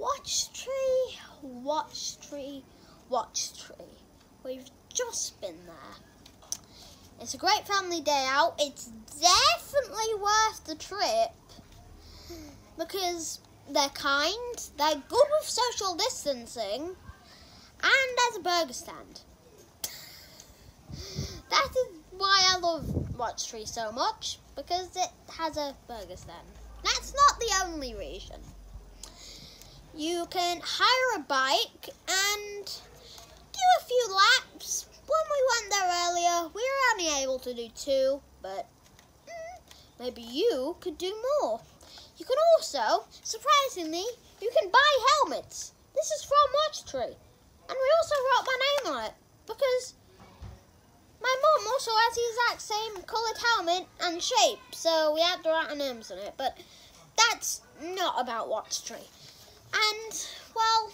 Watchtree, Watchtree, Watchtree. We've just been there. It's a great family day out. It's definitely worth the trip because they're kind, they're good with social distancing, and there's a burger stand. That is why I love Watchtree so much, because it has a burger stand. That's not the only reason. You can hire a bike and do a few laps. When we went there earlier, we were only able to do 2, but maybe you could do more. You can also, surprisingly, you can buy helmets. This is from Watchtree. And we also wrote my name on it, because my mum also has the exact same coloured helmet and shape, so we had to write our names on it. But that's not about Watchtree. And, well,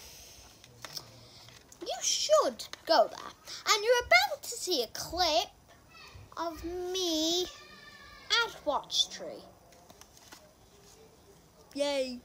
you should go there. And you're about to see a clip of me at Watchtree. Yay.